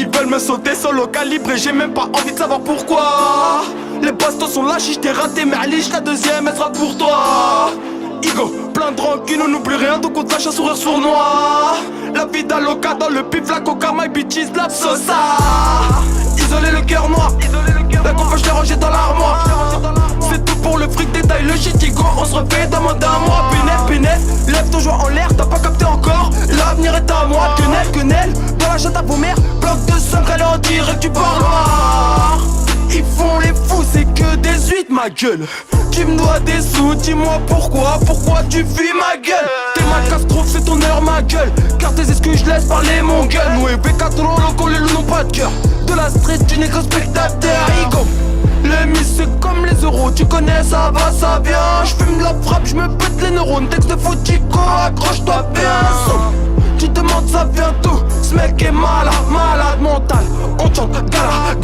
Ils veulent me sauter solo calibre et j'ai même pas envie de savoir pourquoi. Les bastos sont lâchés, j't'ai raté, mais Alice, la deuxième elle sera pour toi. Igo, plein de rancune, on n'oublie rien, donc on te lâche un sourire sournois. La vie d'Aloca dans le pif, la coca, my bitches, la sosa. Isolé le cœur noir, la confiance je l'ai rangée dans l'armoire. C'est tout pour le fric, détail le shit, Igo, on se refait dans moins d'un mois. Pénètre, lève ton joint en l'air, t'as pas capté encore, l'avenir est à moi. Quenelle, dans la chatte à vos mères, bloc de sang, elle est en direct du parloir. Ils font les fous, c'est que des huit ma gueule. Tu me dois des sous, dis-moi pourquoi tu fuis ma gueule. T'es ma catastrophe, c'est ton heure ma gueule. Car tes excuses, je laisse parler mon gueule. Nous et B4 loco, les loups n'ont pas de cœur. De la street, du négro spectateur, Igo. Les miss c'est comme les euros, tu connais ça va, ça vient. J'fume de la frappe, j'me pète les neurones. Texte de faux Chico, accroche-toi bien. Tu te demandes ça vient d'où? Ce mec est malade mental. On chante gala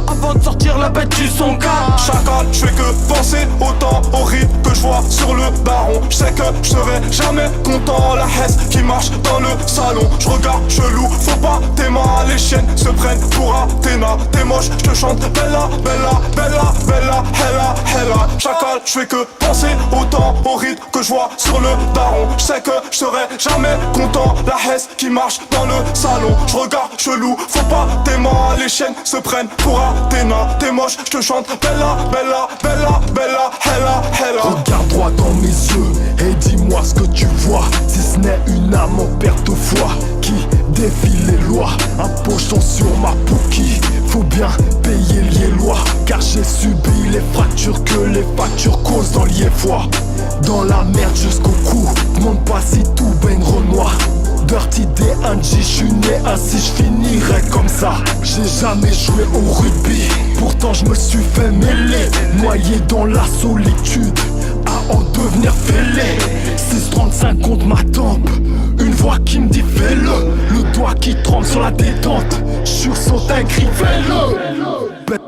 avant de sortir la bête du son calme. Chacal, je fais que penser au temps horrible que je vois sur le baron. Je sais que je serai jamais content. La hesse qui marche dans le salon. Je regarde chelou, faut pas t'aimer. Les chiennes se prennent pour Athéna. T'es moche, je te chante bella, hella. Chacal, je fais que penser au temps horrible que je vois sur le daron. Je sais que je serai jamais content. La hesse qui marche dans le salon. Je regarde chelou, faut pas t'aimer. Les chiennes se prennent pour Athéna. T'es moche, je te chante bella, hella. Regarde droit dans mes yeux et dis-moi ce que tu vois. Si ce n'est une âme en perte de foi qui défie les lois, un pochon sur ma pouquille. Faut bien payer liélois, car j'ai subi les fractures que les factures causent dans Liéfois. Dans la merde jusqu'au cou, demande pas si tout baigne Renoir. Dirty D1G, j'suis né ainsi, j'finirai comme ça. J'ai jamais joué au rugby, pourtant je me suis fait mêler. Noyé dans la solitude, à en devenir fêlé. 6,35 contre ma tempe, une voix qui me dit fais-le. Le doigt qui tremble sur la détente, sursaute un cri fais-le.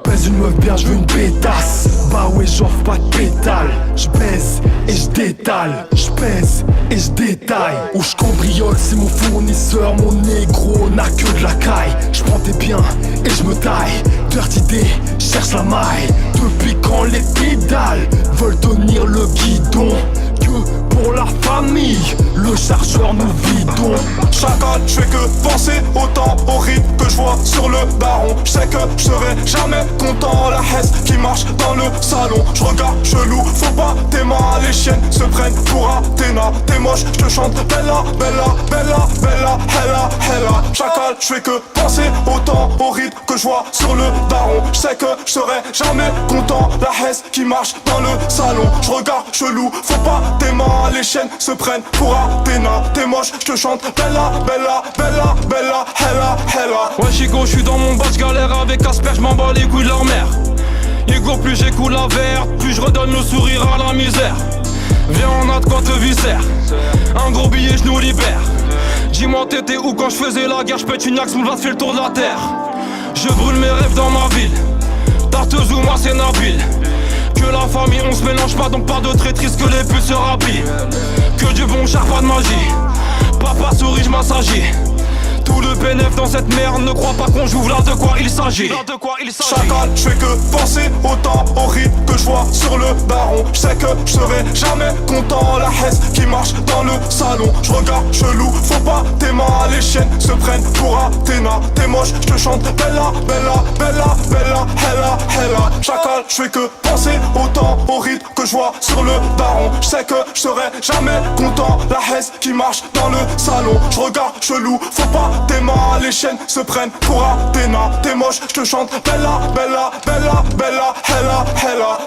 Pèse une meuf bien, j'veux une pétasse. Bah ouais, j'offre pas de pétale. J'baise et j'détale, j'pèse et j'détaille. Où j'cambriole, c'est mon fournisseur. Mon négro n'a que de la caille. J'prends tes biens et j'me taille. Dirty D, cherche la maille. Depuis quand les pédales veulent tenir le guidon? Que pour la famille, le chargeur nous vidons. Chacal, je fais que penser au temps horrible que je vois sur le daron. Je sais que je serai jamais content. La hesse qui marche dans le salon. Je regarde chelou, faut pas t'aimer. Les chiennes se prennent pour Athéna. T'es moche, je te chante bella, hella. Chacal, je fais que penser au temps horrible que je vois sur le daron. Je sais que je serai jamais content. La hesse qui marche dans le salon. Je regarde chelou, faut pas t'aimer. Les chiennes se prennent pour Athéna. T'es moche, je te chante bella, hella. Ouais Chico, j'suis dans mon badge galère avec Asper, j'm'en bats les couilles de leur mère. Igo, plus j'écoute la verte, plus je redonne le sourire à la misère. Viens on a de quoi te viscère, un gros billet j'nous libère. Dis-moi t'étais où quand j'faisais la guerre, j'pète une axe, mon fait le tour de la terre. Je brûle mes rêves dans ma ville, Tarteuse ou moi c'est Nabil. Que la famille on se mélange pas, donc pas de traîtrise, que les putes se rhabillent. Que du bon char, pas de magie. Papa souris, j'massagis. Tout le bénéf dans cette merde, ne crois pas qu'on joue là de quoi il s'agit. Chacal, je fais que penser au temps horrible que je vois sur le daron. Je sais que je serai jamais content. La hesse qui marche dans le salon. Je regarde chelou, faut pas t'aimer. Les chiennes se prennent pour Athéna. T'es moche, je te chante bella, hella. Chacal, je fais que penser au temps horrible que je vois sur le daron. Je sais que je serai jamais content. La hesse qui marche dans le salon. Je regarde chelou, faut pas t'aimer. Les chiennes se prennent pour Athéna. T'es moche, je te chante bella, hella.